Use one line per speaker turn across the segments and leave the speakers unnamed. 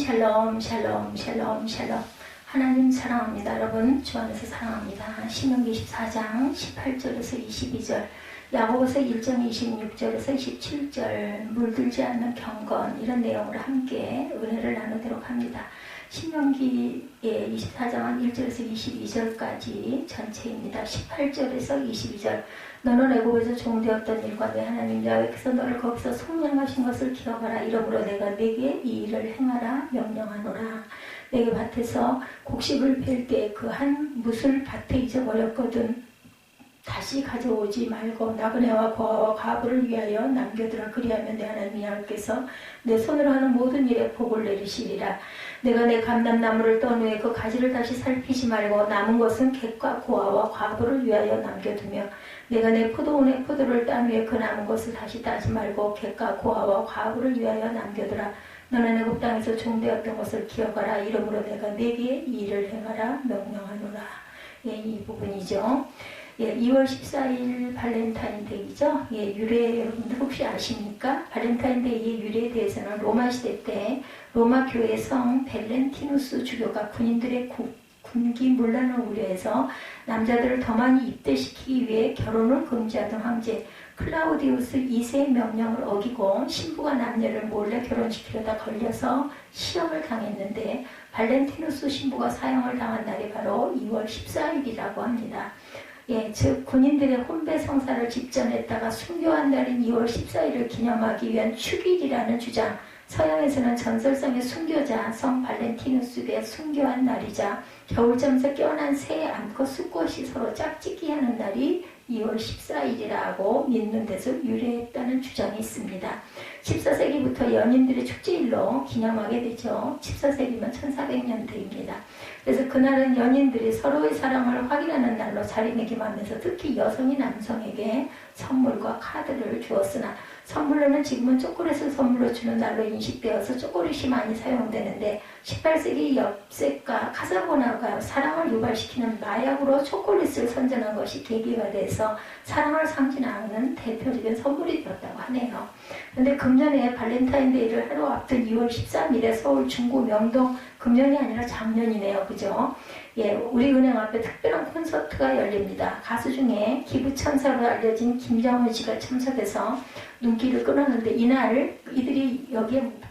샬롬 샬롬 샬롬 샬롬. 하나님 사랑합니다. 여러분 주 안에서 사랑합니다. 신명기 14장 18절에서 22절, 야고보서 1장 26절에서 27절, 물들지 않는 경건, 이런 내용으로 함께 은혜를 나누도록 합니다. 신명기의 24장은 1절에서 22절까지 전체입니다. 18절에서 22절, 너는 애굽에서 종되었던 일과 내 하나님 야훼께서 너를 거기서 속량하신 것을 기억하라. 이러므로 내가 네게 이 일을 행하라 명령하노라. 내게 밭에서 곡식을 뺄 때 그 한 뭇을 밭에 잊어버렸거든. 다시 가져오지 말고 나그네와 고아와 과부를 위하여 남겨두라. 그리하면 내 하나님 야훼께서 내 손으로 하는 모든 일에 복을 내리시리라. 내가 내 감람나무를 떤 후에 그 가지를 다시 살피지 말고 남은 것은 객과 고아와 과부를 위하여 남겨두며, 내가 내 포도원의 포도를 딴 후에 그 남은 것을 다시 따지 말고 객과 고아와 과부를 위하여 남겨두라. 너는 애굽 땅에서 종되었던 것을 기억하라. 이러므로 내가 네게 이 일을 행하라 명령하노라. 예, 이 부분이죠. 예, 2월 14일 발렌타인데이죠. 예, 유래 여러분들 혹시 아십니까? 발렌타인데이의 유래에 대해서는 로마 시대 때 로마 교회 성 벨렌티누스 주교가 군인들의 군기 문란을 우려해서 남자들을 더 많이 입대시키기 위해 결혼을 금지하던 황제 클라우디우스 2세의 명령을 어기고 신부가 남녀를 몰래 결혼시키려다 걸려서 시험을 당했는데, 발렌티누스 신부가 사형을 당한 날이 바로 2월 14일이라고 합니다. 예, 즉 군인들의 혼배 성사를 집전했다가 순교한 날인 2월 14일을 기념하기 위한 축일이라는 주장, 서양에서는 전설성의 순교자 성 발렌티누스가 순교한 날이자 겨울잠에서 깨어난 새의 암컷 수컷이 서로 짝짓기 하는 날이 2월 14일이라고 믿는 데서 유래했다는 주장이 있습니다. 14세기부터 연인들의 축제일로 기념하게 되죠. 14세기면 1400년대입니다. 그래서 그날은 연인들이 서로의 사랑을 확인하는 날로 자리매김하면서 특히 여성이 남성에게 선물과 카드를 주었으나, 선물로는 지금은 초콜릿을 선물로 주는 날로 인식되어서 초콜릿이 많이 사용되는데, 18세기 엽색가 카사보나가 사랑을 유발시키는 마약으로 초콜릿을 선전한 것이 계기가 돼서 사랑을 상징하는 대표적인 선물이 되었다고 하네요. 그런데 금년에 발렌타인데이를 하루 앞둔 2월 13일에 서울 중구 명동, 금년이 아니라 작년이네요. 그죠? 예, 우리은행 앞에 특별한 콘서트가 열립니다. 가수 중에 기부천사로 알려진 김정은 씨가 참석해서 눈길을 끌었는데, 이날 이들이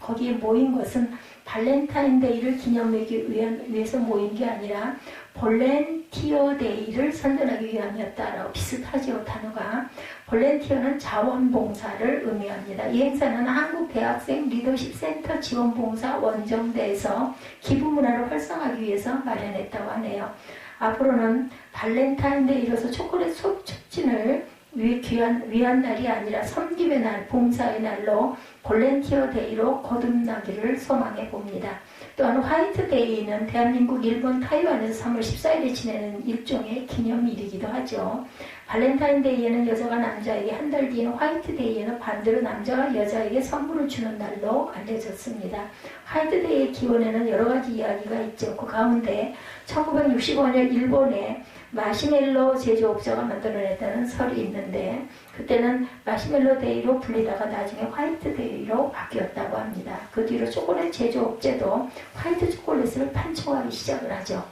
거기에 모인 것은 발렌타인데이를 기념하기 위해서 모인 게 아니라 볼렌티어 데이를 선전하기 위함이었다라고. 비슷하죠, 단어가. 볼렌티어는 자원봉사를 의미합니다. 이 행사는 한국대학생 리더십 센터 지원봉사 원정대에서 기부 문화를 활성화하기 위해서 마련했다고 하네요. 앞으로는 발렌타인데이로서 초콜릿 촉진을 위한 날이 아니라 섬김의 날, 봉사의 날로 볼렌티어 데이로 거듭나기를 소망해 봅니다. 또한 화이트 데이는 대한민국, 일본, 타이완에서 3월 14일에 지내는 일종의 기념일이기도 하죠. 발렌타인데이에는 여자가 남자에게, 한 달 뒤인 화이트 데이에는 반대로 남자가 여자에게 선물을 주는 날로 알려졌습니다. 화이트 데이의 기원에는 여러 가지 이야기가 있죠. 그 가운데 1965년 일본에 마시멜로 제조업자가 만들어냈다는 설이 있는데, 그때는 마시멜로 데이로 불리다가 나중에 화이트 데이로 바뀌었다고 합니다. 그 뒤로 초콜릿 제조업체도 화이트 초콜릿을 판촉하기 시작을 하죠.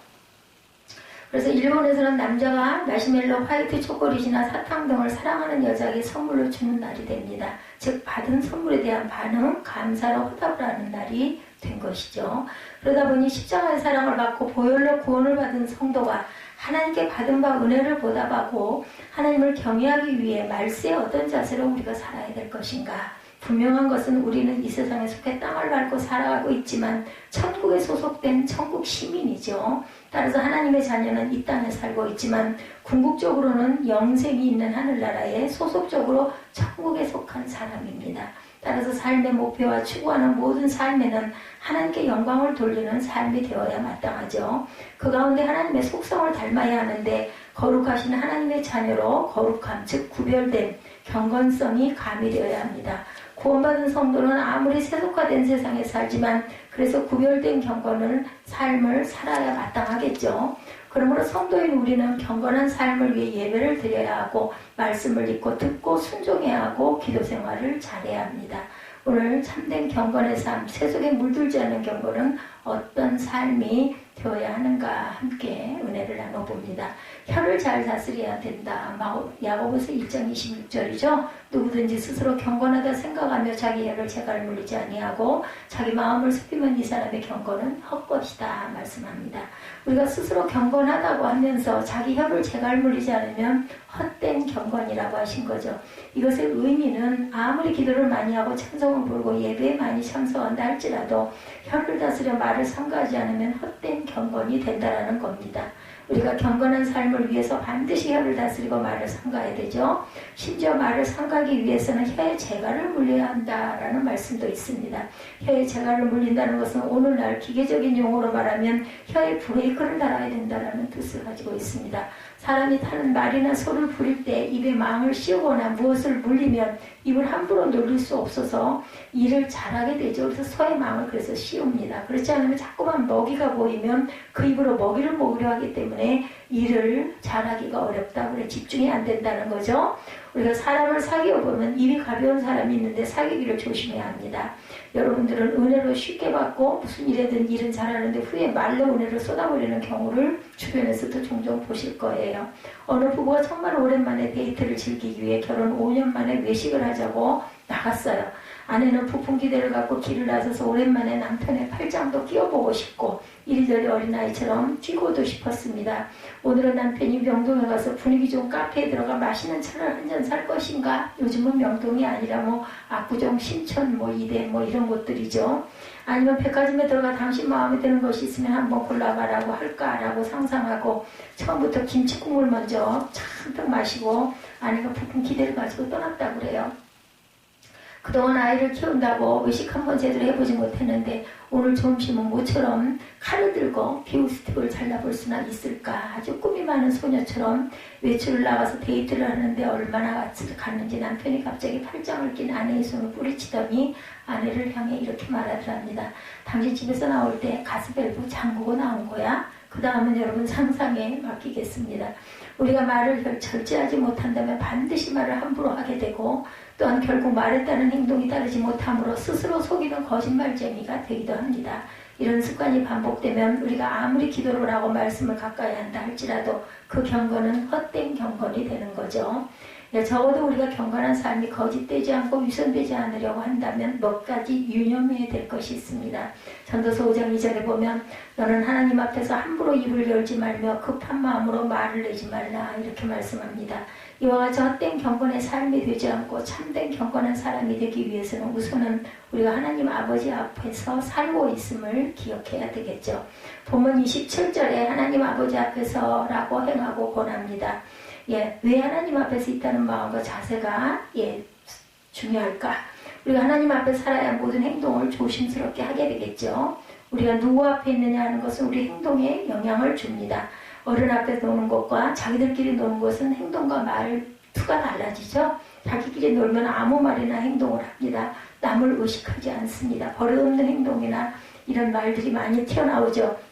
그래서 일본에서는 남자가 마시멜로, 화이트 초콜릿이나 사탕 등을 사랑하는 여자에게 선물로 주는 날이 됩니다. 즉 받은 선물에 대한 반응, 감사로 화답을 하는 날이 된 것이죠. 그러다 보니 십자가의 사랑을 받고 보혈로 구원을 받은 성도가 하나님께 받은 바 은혜를 보답하고 하나님을 경외하기 위해 말세에 어떤 자세로 우리가 살아야 될 것인가. 분명한 것은 우리는 이 세상에 속해 땅을 밟고 살아가고 있지만 천국에 소속된 천국 시민이죠. 따라서 하나님의 자녀는 이 땅에 살고 있지만 궁극적으로는 영생이 있는 하늘나라에 소속적으로 천국에 속한 사람입니다. 따라서 삶의 목표와 추구하는 모든 삶에는 하나님께 영광을 돌리는 삶이 되어야 마땅하죠. 그 가운데 하나님의 속성을 닮아야 하는데, 거룩하신 하나님의 자녀로 거룩함, 즉 구별된 경건성이 가미되어야 합니다. 구원받은 성도는 아무리 세속화된 세상에 살지만 그래서 구별된 경건을 삶을 살아야 마땅하겠죠. 그러므로 성도인 우리는 경건한 삶을 위해 예배를 드려야 하고, 말씀을 읽고 듣고 순종해야 하고, 기도 생활을 잘해야 합니다. 오늘 참된 경건의 삶, 세속에 물들지 않는 경건은 어떤 삶이 되어야 하는가 함께 은혜를 나눠봅니다. 혀를 잘 다스려야 된다. 야고보서 1장 26절이죠. 누구든지 스스로 경건하다 생각하며 자기 혀를 재갈 물리지 아니하고 자기 마음을 숨기면 이 사람의 경건은 헛것이다 말씀합니다. 우리가 스스로 경건하다고 하면서 자기 혀를 재갈 물리지 않으면 헛된 경건이라고 하신 거죠. 이것의 의미는 아무리 기도를 많이 하고 찬송을 부르고 예배에 많이 참석한다 할지라도 혀를 다스려 말을 삼가하지 않으면 헛된 경건이 된다라는 겁니다. 우리가 경건한 삶을 위해서 반드시 혀를 다스리고 말을 삼가야 되죠. 심지어 말을 삼가기 위해서는 혀에 재갈을 물려야 한다라는 말씀도 있습니다. 혀에 재갈을 물린다는 것은 오늘날 기계적인 용어로 말하면 혀에 브레이크를 달아야 된다라는 뜻을 가지고 있습니다. 사람이 타는 말이나 소를 부릴 때 입에 망을 씌우거나 무엇을 물리면 입을 함부로 놀릴 수 없어서 일을 잘하게 되죠. 그래서 소의 망을 그래서 씌웁니다. 그렇지 않으면 자꾸만 먹이가 보이면 그 입으로 먹이를 먹으려 하기 때문에 일을 잘하기가 어렵다. 그래 집중이 안 된다는 거죠. 우리가 사람을 사귀어 보면 입이 가벼운 사람이 있는데 사귀기를 조심해야 합니다. 여러분들은 은혜를 쉽게 받고 무슨 일은 잘하는데 후에 말로 은혜를 쏟아버리는 경우를 주변에서도 종종 보실 거예요. 어느 부부가 정말 오랜만에 데이트를 즐기기 위해 결혼 5년 만에 외식을 하자고 나갔어요. 아내는 부푼 기대를 갖고 길을 나서서 오랜만에 남편의 팔짱도 끼워보고 싶고 이리저리 어린아이처럼 뛰고도 싶었습니다. 오늘은 남편이 명동에 가서 분위기 좋은 카페에 들어가 맛있는 차를 한 잔 살 것인가? 요즘은 명동이 아니라 압구정, 신천, 이대 이런 곳들이죠. 아니면 백화점에 들어가 당신 마음에 드는 것이 있으면 한번 골라봐라고 할까라고 상상하고 처음부터 김치국물 먼저 잔뜩 마시고 아내가 부푼 기대를 가지고 떠났다고 그래요. 그동안 아이를 키운다고 외식 한번 제대로 해보지 못했는데 오늘 점심은 모처럼 칼을 들고 비우스틱을 잘라볼 수나 있을까. 아주 꿈이 많은 소녀처럼 외출을 나가서 데이트를 하는데 얼마나 갔는지 남편이 갑자기 팔짱을 낀 아내의 손을 뿌리치더니 아내를 향해 이렇게 말하더랍니다. 당신 집에서 나올 때 가스밸브 잠그고 나온 거야? 그 다음은 여러분 상상에 맡기겠습니다. 우리가 말을 절제하지 못한다면 반드시 말을 함부로 하게 되고 또한 결국 말에 따른 행동이 따르지 못함으로 스스로 속이는 거짓말쟁이가 되기도 합니다. 이런 습관이 반복되면 우리가 아무리 기도를 하고 말씀을 가까이 한다 할지라도 그 경건은 헛된 경건이 되는 거죠. 적어도 우리가 경건한 삶이 거짓되지 않고 위선되지 않으려고 한다면 몇 가지 유념해야 될 것이 있습니다. 전도서 5장 2절에 보면 너는 하나님 앞에서 함부로 입을 열지 말며 급한 마음으로 말을 내지 말라 이렇게 말씀합니다. 이와 같이 헛된 경건의 삶이 되지 않고 참된 경건한 사람이 되기 위해서는 우선은 우리가 하나님 아버지 앞에서 살고 있음을 기억해야 되겠죠. 본문 27절에 하나님 아버지 앞에서라고 행하고 권합니다. 왜 하나님 앞에서 있다는 마음과 자세가 중요할까? 우리가 하나님 앞에 살아야 모든 행동을 조심스럽게 하게 되겠죠. 우리가 누구 앞에 있느냐 하는 것은 우리 행동에 영향을 줍니다. 어른 앞에 노는 것과 자기들끼리 노는 것은 행동과 말투가 달라지죠. 자기끼리 놀면 아무 말이나 행동을 합니다. 남을 의식하지 않습니다. 버릇없는 행동이나 이런 말들이 많이 튀어나오죠.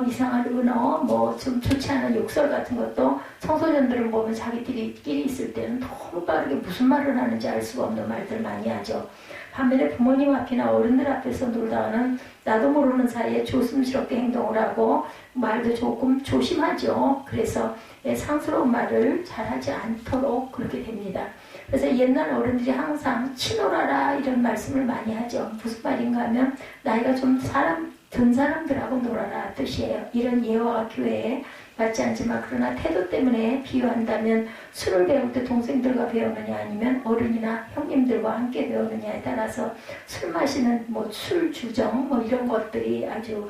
이상한 은어, 좀 좋지 않은 욕설 같은 것도 청소년들을 보면 자기들끼리 있을 때는 너무 빠르게 무슨 말을 하는지 알 수가 없는 말들 많이 하죠. 반면에 부모님 앞이나 어른들 앞에서 놀다가는 나도 모르는 사이에 조심스럽게 행동을 하고 말도 조금 조심하죠. 그래서 상스러운 말을 잘하지 않도록 그렇게 됩니다. 그래서 옛날 어른들이 항상 치놀아라 이런 말씀을 많이 하죠. 무슨 말인가 하면 나이가 좀 든 사람들하고 놀아라 뜻이에요. 이런 예화가 교회에 맞지 않지만 그러나 태도 때문에 비유한다면 술을 배울 때 동생들과 배우느냐 아니면 어른이나 형님들과 함께 배우느냐에 따라서 술 마시는 술 주정 이런 것들이 아주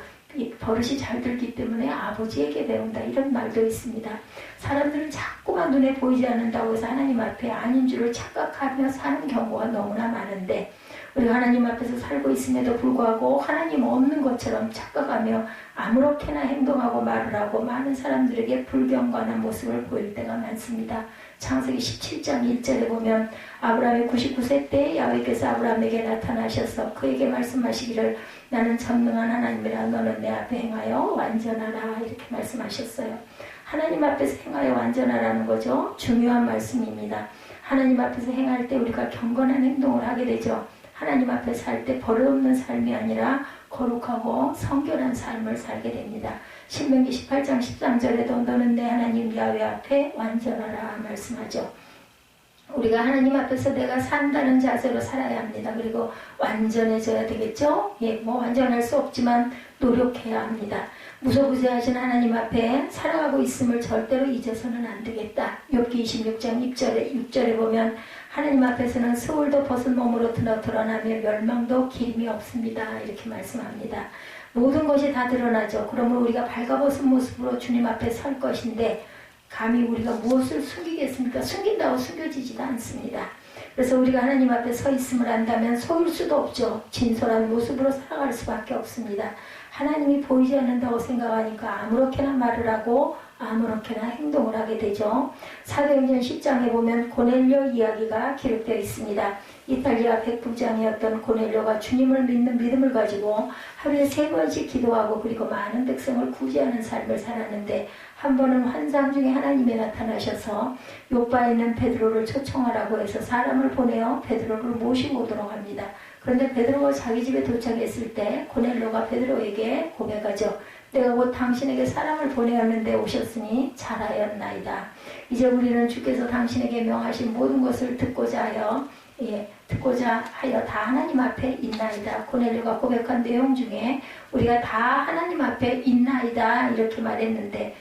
버릇이 잘 들기 때문에 아버지에게 배운다 이런 말도 있습니다. 사람들은 자꾸만 눈에 보이지 않는다고 해서 하나님 앞에 아닌 줄을 착각하며 사는 경우가 너무나 많은데 우리가 하나님 앞에서 살고 있음에도 불구하고 하나님 없는 것처럼 착각하며 아무렇게나 행동하고 말을 하고 많은 사람들에게 불경건한 모습을 보일 때가 많습니다. 창세기 17장 1절에 보면 아브라함이 99세 때 야훼께서 아브라함에게 나타나셔서 그에게 말씀하시기를 나는 전능한 하나님이라 너는 내 앞에 행하여 완전하라 이렇게 말씀하셨어요. 하나님 앞에서 행하여 완전하라는 거죠. 중요한 말씀입니다. 하나님 앞에서 행할 때 우리가 경건한 행동을 하게 되죠. 하나님 앞에 살 때 버릇없는 삶이 아니라 거룩하고 성결한 삶을 살게 됩니다. 신명기 18장 13절에도 너는 내 하나님 야훼 앞에 완전하라 말씀하죠. 우리가 하나님 앞에서 내가 산다는 자세로 살아야 합니다. 그리고 완전해져야 되겠죠? 예, 뭐 완전할 수 없지만 노력해야 합니다. 무소부재하신 하나님 앞에 살아가고 있음을 절대로 잊어서는 안 되겠다. 욥기 26장 6절에 보면 하나님 앞에서는 스올도 벗은 몸으로 드러나며 멸망도 기림이 없습니다. 이렇게 말씀합니다. 모든 것이 다 드러나죠. 그러므로 우리가 발가벗은 모습으로 주님 앞에 설 것인데 감히 우리가 무엇을 숨기겠습니까? 숨긴다고 숨겨지지도 않습니다. 그래서 우리가 하나님 앞에 서 있음을 안다면 속일 수도 없죠. 진솔한 모습으로 살아갈 수밖에 없습니다. 하나님이 보이지 않는다고 생각하니까 아무렇게나 말을 하고 아무렇게나 행동을 하게 되죠. 사도행전 10장에 보면 고넬료 이야기가 기록되어 있습니다. 이탈리아 백부장이었던 고넬료가 주님을 믿는 믿음을 가지고 하루에 3번씩 기도하고 그리고 많은 백성을 구제하는 삶을 살았는데 한 번은 환상 중에 하나님이 나타나셔서 요바에 있는 베드로를 초청하라고 해서 사람을 보내어 베드로를 모시고 오도록 합니다. 그런데 베드로가 자기 집에 도착했을 때 고넬료가 베드로에게 고백하죠. 내가 곧 당신에게 사람을 보내었는데 오셨으니 잘하였나이다. 이제 우리는 주께서 당신에게 명하신 모든 것을 듣고자 하여 다 하나님 앞에 있나이다. 고넬료가 고백한 내용 중에 우리가 다 하나님 앞에 있나이다 이렇게 말했는데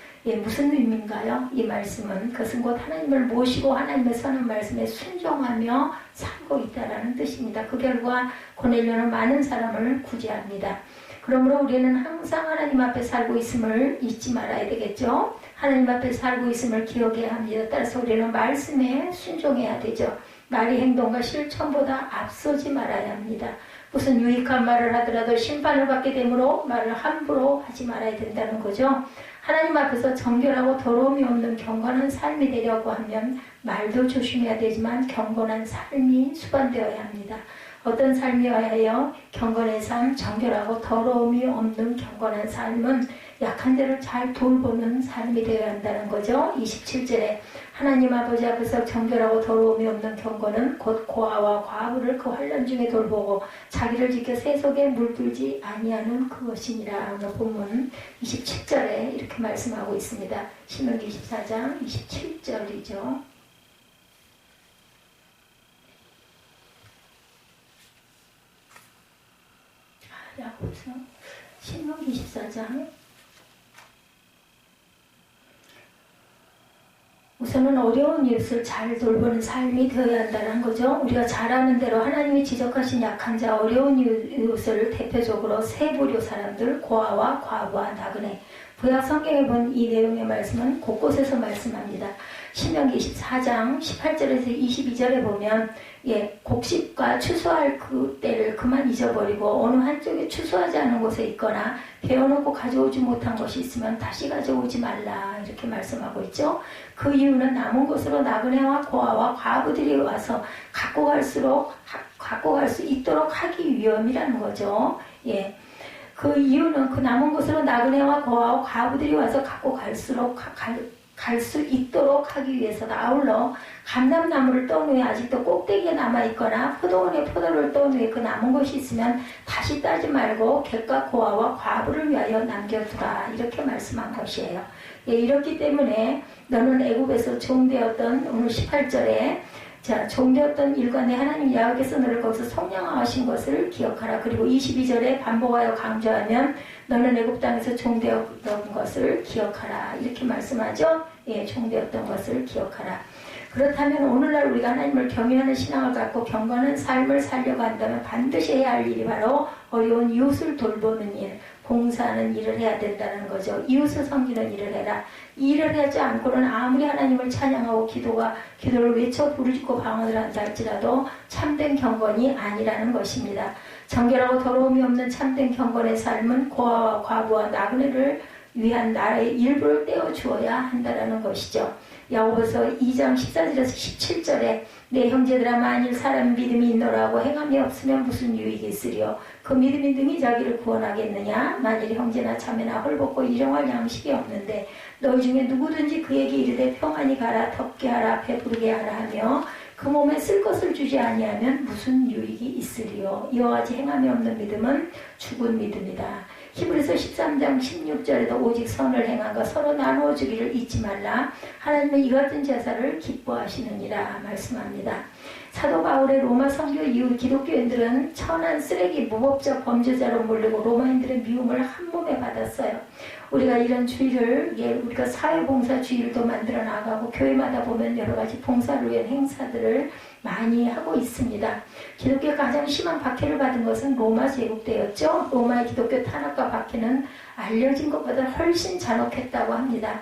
무슨 의미인가요? 이 말씀은 그것은 곧 하나님을 모시고 하나님의 선한 말씀에 순종하며 살고 있다라는 뜻입니다. 그 결과 고넬료는 많은 사람을 구제합니다. 그러므로 우리는 항상 하나님 앞에 살고 있음을 잊지 말아야 되겠죠. 하나님 앞에 살고 있음을 기억해야 합니다. 따라서 우리는 말씀에 순종해야 되죠. 말이 행동과 실천보다 앞서지 말아야 합니다. 무슨 유익한 말을 하더라도 심판을 받게 되므로 말을 함부로 하지 말아야 된다는 거죠. 하나님 앞에서 정결하고 더러움이 없는 경건한 삶이 되려고 하면 말도 조심해야 되지만 경건한 삶이 수반되어야 합니다. 어떤 삶이어야 해요? 경건의 삶, 정결하고 더러움이 없는 경건한 삶은 약한 자를 잘 돌보는 삶이 되어야 한다는 거죠. 27절에 하나님 아버지 앞에서 정결하고 더러움이 없는 경건은 곧 고아와 과부를 그 환난 중에 돌보고 자기를 지켜 세속에 물들지 아니하는 그것이니라. 오늘 본문 27절에 이렇게 말씀하고 있습니다. 신명기 24장 27절이죠. 야고보서 신명기 24장 우선은 어려운 이웃을 잘 돌보는 삶이 되어야 한다는 거죠. 우리가 잘 아는 대로 하나님이 지적하신 약한 자, 어려운 이웃을 대표적으로 세 부류 사람들, 고아와 과부와 나그네. 구약 성경에 본 이 내용의 말씀은 곳곳에서 말씀합니다. 신명기 24장 18절에서 22절에 보면 곡식과 추수할 그 때를 그만 잊어버리고 어느 한쪽에 추수하지 않은 곳에 있거나 베어놓고 가져오지 못한 것이 있으면 다시 가져오지 말라 이렇게 말씀하고 있죠. 그 이유는 남은 것으로 나그네와 고아와 과부들이 와서 갖고 갈 수 있도록 하기 위함이라는 거죠. 그 이유는 그 남은 것으로 나그네와 고아와 과부들이 와서 갖고 갈 수 있도록 하기 위해서다. 아울러 감람나무를 떤 후에 아직도 꼭대기에 남아있거나 포도원에 포도를 떤 후에 그 남은 것이 있으면 다시 따지 말고 객과 고아와 과부를 위하여 남겨두라 이렇게 말씀한 것이에요. 이렇기 때문에 너는 애굽에서 종되었던 오늘 18절에 종되었던 일관의 하나님 야훼께서 너를 거기서 성령하신 것을 기억하라. 그리고 22절에 반복하여 강조하면 너는 애굽 땅에서 종되었던 것을 기억하라 이렇게 말씀하죠. 종되었던 것을 기억하라. 그렇다면 오늘날 우리가 하나님을 경외하는 신앙을 갖고 경건한 삶을 살려고 한다면 반드시 해야 할 일이 바로 어려운 이웃을 돌보는 일, 봉사하는 일을 해야 된다는 거죠. 이웃을 섬기는 일을 해라. 이 일을 하지 않고는 아무리 하나님을 찬양하고 기도를 외쳐 부르짖고 방언을 한다 할지라도 참된 경건이 아니라는 것입니다. 정결하고 더러움이 없는 참된 경건의 삶은 고아와 과부와 나그네를 위한 나라의 일부를 떼어주어야 한다는 것이죠. 야고보서 2장 14절에서 17절에 내 형제들아 만일 사람 믿음이 있노라고 행함이 없으면 무슨 유익이 있으리요. 그 믿음이 능히 자기를 구원하겠느냐. 만일 형제나 자매나 헐벗고 일용할 양식이 없는데 너희 중에 누구든지 그에게 이르되 평안히 가라 덥게 하라 배부르게 하라 하며 그 몸에 쓸 것을 주지 아니하면 무슨 유익이 있으리요. 이와 같이 행함이 없는 믿음은 죽은 믿음이다. 히브리서 13장 16절에도 오직 선을 행하고 서로 나누어 주기를 잊지 말라. 하나님은 이 같은 제사를 기뻐하시느니라 말씀합니다. 사도 바울의 로마 선교 이후 기독교인들은 천한 쓰레기 무법적 범죄자로 몰리고 로마인들의 미움을 한 몸에 받았어요. 우리가 이런 주의를 우리가 사회봉사 주의를도 만들어 나가고 교회마다 보면 여러 가지 봉사를 위한 행사들을 많이 하고 있습니다. 기독교가 가장 심한 박해를 받은 것은 로마 제국 때였죠. 로마의 기독교 탄압과 박해는 알려진 것보다 훨씬 잔혹했다고 합니다.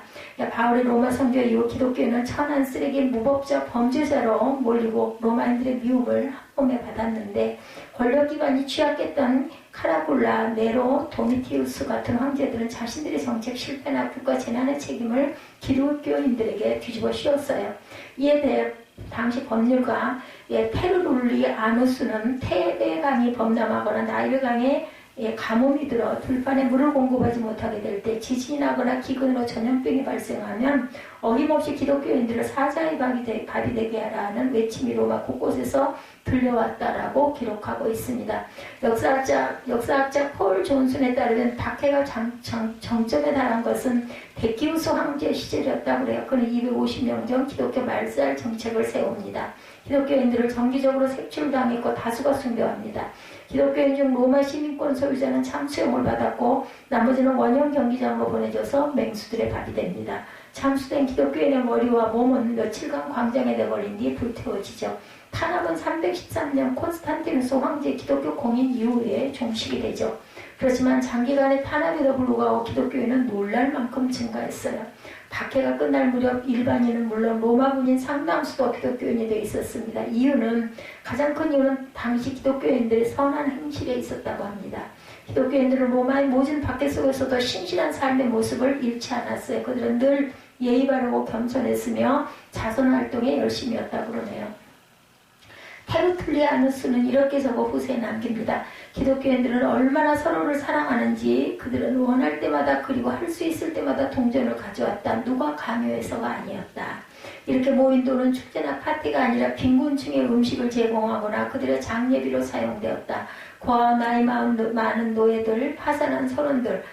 바울의 로마 선교 이후 기독교는 천한 쓰레기 무법적 범죄자로 몰리고 로마인들의 미움을 한 몸에 받았는데 권력기관이 취약했던 카라굴라, 네로, 도미티우스 같은 황제들은 자신들의 정책 실패나 국가 재난의 책임을 기독교인들에게 뒤집어 씌웠어요. 이에 대해 당시 법률가 페르룰리아누스는 테베강이 범람하거나 나일강에 가뭄이 들어 들판에 물을 공급하지 못하게 될 때 지진이 나거나 기근으로 전염병이 발생하면 어김없이 기독교인들을 사자의 밥이 되게 하라는 외침이 로마 곳곳에서 들려왔다라고 기록하고 있습니다. 역사학자 폴 존슨에 따르면 박해가 정점에 달한 것은 데키우스 황제 시절이었다고 그래요. 그는 250년 전 기독교 말살 정책을 세웁니다. 기독교인들을 정기적으로 색출당했고 다수가 순교합니다. 기독교인 중 로마 시민권 소유자는 참수형을 받았고 나머지는 원형 경기장으로 보내져서 맹수들의 밥이 됩니다. 참수된 기독교인의 머리와 몸은 며칠간 광장에 내걸린 뒤 불태워지죠. 탄압은 313년 콘스탄티누스 황제 기독교 공인 이후에 종식이 되죠. 그렇지만 장기간의 탄압에도 불구하고 기독교인은 놀랄 만큼 증가했어요. 박해가 끝날 무렵 일반인은 물론 로마군인 상당수도 기독교인이 되어 있었습니다. 가장 큰 이유는 당시 기독교인들의 선한 행실에 있었다고 합니다. 기독교인들은 로마의 모진 박해 속에서도 신실한 삶의 모습을 잃지 않았어요. 그들은 늘 예의 바르고 겸손했으며 자선활동에 열심이었다고 그러네요. 테르툴리아누스는 이렇게 적어 후세에 남깁니다. 기독교인들은 얼마나 서로를 사랑하는지 그들은 원할 때마다 그리고 할 수 있을 때마다 동전을 가져왔다. 누가 강요해서가 아니었다. 이렇게 모인 돈은 축제나 파티가 아니라 빈곤층에 음식을 제공하거나 그들의 장례비로 사용되었다. 고아와 나이 많은 노예들, 파산한 선원들,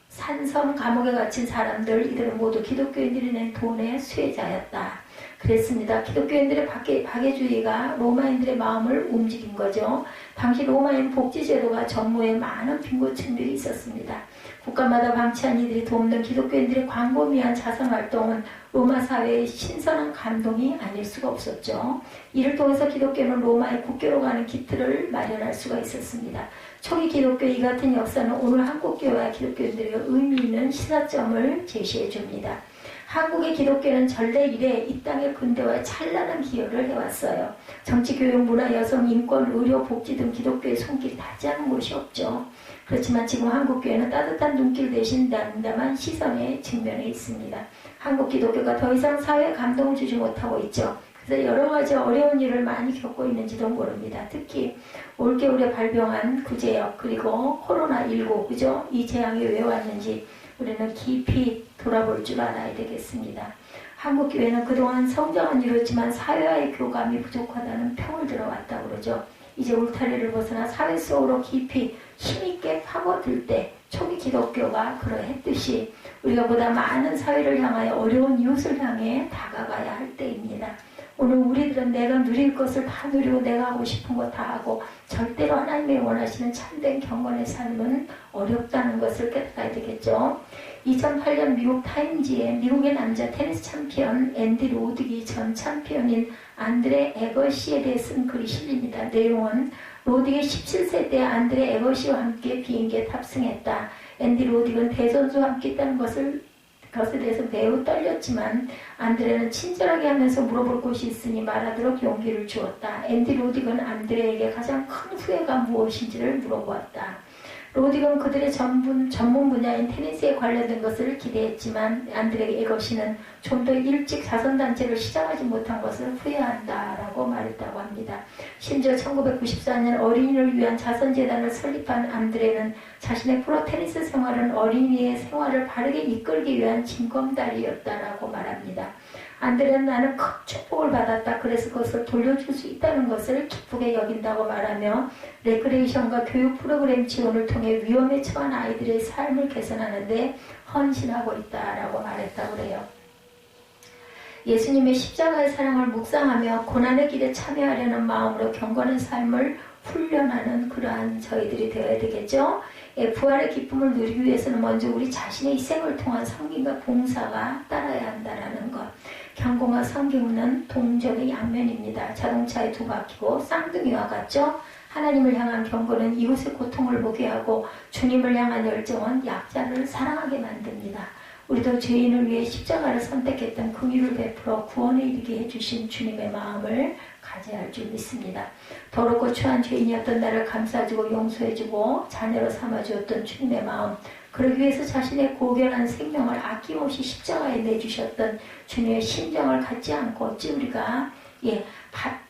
산섬 감옥에 갇힌 사람들, 이들은 모두 기독교인들이 낸 돈의 수혜자였다. 그랬습니다. 기독교인들의 박해주의가 로마인들의 마음을 움직인 거죠. 당시 로마인 복지제도가 전무에 많은 빈곤층들이 있었습니다. 국가마다 방치한 이들이 돕는 기독교인들의 광범위한 자선활동은 로마 사회의 신선한 감동이 아닐 수가 없었죠. 이를 통해서 기독교는 로마의 국교로 가는 기틀을 마련할 수가 있었습니다. 초기 기독교 이 같은 역사는 오늘 한국교회와 기독교인들에게 의미 있는 시사점을 제시해 줍니다. 한국의 기독교는 전래 이래 이 땅의 근대화에 찬란한 기여를 해왔어요. 정치, 교육, 문화, 여성, 인권, 의료, 복지 등 기독교의 손길이 닿지 않은 곳이 없죠. 그렇지만 지금 한국교회는 따뜻한 눈길 대신 담담한 시선에 직면해 있습니다. 한국 기독교가 더 이상 사회에 감동을 주지 못하고 있죠. 그래서 여러 가지 어려운 일을 많이 겪고 있는지도 모릅니다. 특히 올겨울에 발병한 구제역 그리고 코로나19 그죠? 이 재앙이 왜 왔는지 우리는 깊이 돌아볼 줄 알아야 되겠습니다. 한국교회는 그동안 성장은 이뤘지만 사회와의 교감이 부족하다는 평을 들어왔다고 그러죠. 이제 울타리를 벗어나 사회 속으로 깊이 힘있게 파고들 때 초기 기독교가 그러했듯이 우리가 보다 많은 사회를 향하여 어려운 이웃을 향해 다가가야 할 때입니다. 오늘 우리들은 내가 누릴 것을 다 누리고 내가 하고 싶은 거 다 하고 절대로 하나님이 원하시는 참된 경건의 삶은 어렵다는 것을 깨달아야 되겠죠. 2008년 미국 타임지에 미국의 남자 테니스 챔피언 앤디 로드기 전 챔피언인 안드레 에거시에 대해 쓴 글이 실립니다. 내용은 로딕이 17세 때 안드레 에거시와 함께 비행기에 탑승했다. 앤디 로딕은 대선수와 함께 있다는 것에 대해서 매우 떨렸지만 안드레는 친절하게 하면서 물어볼 곳이 있으니 말하도록 용기를 주었다. 앤디 로딕은 안드레에게 가장 큰 후회가 무엇인지를 물어보았다. 로딕은 그들의 전문 분야인 테니스에 관련된 것을 기대했지만 안드레 에거시는 좀 더 일찍 자선단체를 시작하지 못한 것을 후회한다라고 말했다고 합니다. 심지어 1994년 어린이를 위한 자선재단을 설립한 안드레는 자신의 프로 테니스 생활은 어린이의 생활을 바르게 이끌기 위한 징검다리였다라고 말합니다. 안드레는 나는 큰 축복을 받았다. 그래서 그것을 돌려줄 수 있다는 것을 기쁘게 여긴다고 말하며 레크레이션과 교육 프로그램 지원을 통해 위험에 처한 아이들의 삶을 개선하는데 헌신하고 있다라고 말했다고 그래요. 예수님의 십자가의 사랑을 묵상하며 고난의 길에 참여하려는 마음으로 경건한 삶을 훈련하는 그러한 저희들이 되어야 되겠죠. 부활의 기쁨을 누리기 위해서는 먼저 우리 자신의 희생을 통한 섬김과 봉사가 따라야 한다는 것. 경건과 섬김은 동전의 양면입니다. 자동차의 두 바퀴고 쌍둥이와 같죠. 하나님을 향한 경건은 이웃의 고통을 보게 하고 주님을 향한 열정은 약자를 사랑하게 만듭니다. 우리도 죄인을 위해 십자가를 선택했던 긍휼을 베풀어 구원에 이르게 해주신 주님의 마음을 가져야 할 줄 믿습니다. 더럽고 추한 죄인이었던 나를 감싸주고 용서해주고 자녀로 삼아주었던 주님의 마음, 그러기 위해서 자신의 고결한 생명을 아낌없이 십자가에 내주셨던 주님의 심정을 갖지 않고 어찌 우리가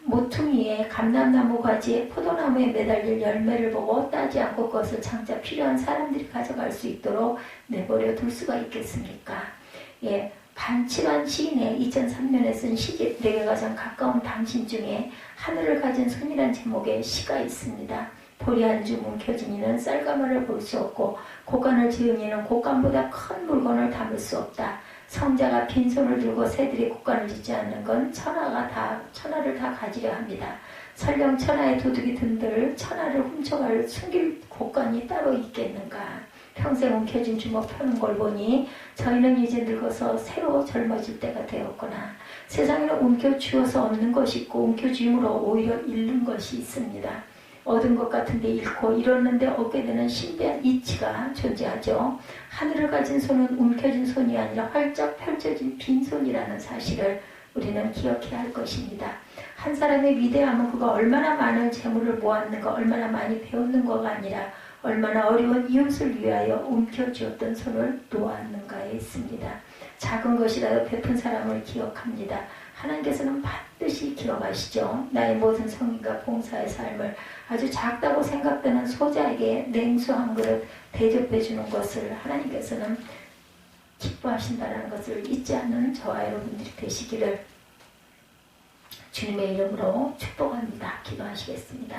모퉁이에 감람나무 가지에 포도나무에 매달릴 열매를 보고 따지 않고 그것을 장차 필요한 사람들이 가져갈 수 있도록 내버려 둘 수가 있겠습니까? 반치반 시인의 2003년에 쓴 시집 내게 가장 가까운 당신 중에 하늘을 가진 손이란 제목의 시가 있습니다. 보리 한 주 뭉켜진 이는 쌀가마를 볼 수 없고 곡간을 지은 이는 곡간보다 큰 물건을 담을 수 없다. 성자가 빈손을 들고 새들이 곡간을 짓지 않는 건 천하를 다 가지려 합니다. 설령 천하의 도둑이 든들 천하를 훔쳐갈 숨길 곡간이 따로 있겠는가. 평생 움켜진 주먹 펴는 걸 보니 저희는 이제 늙어서 새로 젊어질 때가 되었구나. 세상에는 움켜쥐어서 얻는 것이 있고 움켜쥐음으로 오히려 잃는 것이 있습니다. 얻은 것 같은데 잃고 잃었는데 얻게 되는 신비한 이치가 존재하죠. 하늘을 가진 손은 움켜진 손이 아니라 활짝 펼쳐진 빈손이라는 사실을 우리는 기억해야 할 것입니다. 한 사람의 위대함은 그가 얼마나 많은 재물을 모았는가, 얼마나 많이 배웠는가가 아니라 얼마나 어려운 이웃을 위하여 움켜쥐었던 손을 놓았는가에 있습니다. 작은 것이라도 베푼 사람을 기억합니다. 하나님께서는 반드시 기억하시죠. 나의 모든 성인과 봉사의 삶을 아주 작다고 생각되는 소자에게 냉수 한 그릇 대접해 주는 것을 하나님께서는 기뻐하신다는 것을 잊지 않는 저와 여러분들이 되시기를 주님의 이름으로 축복합니다. 기도하시겠습니다.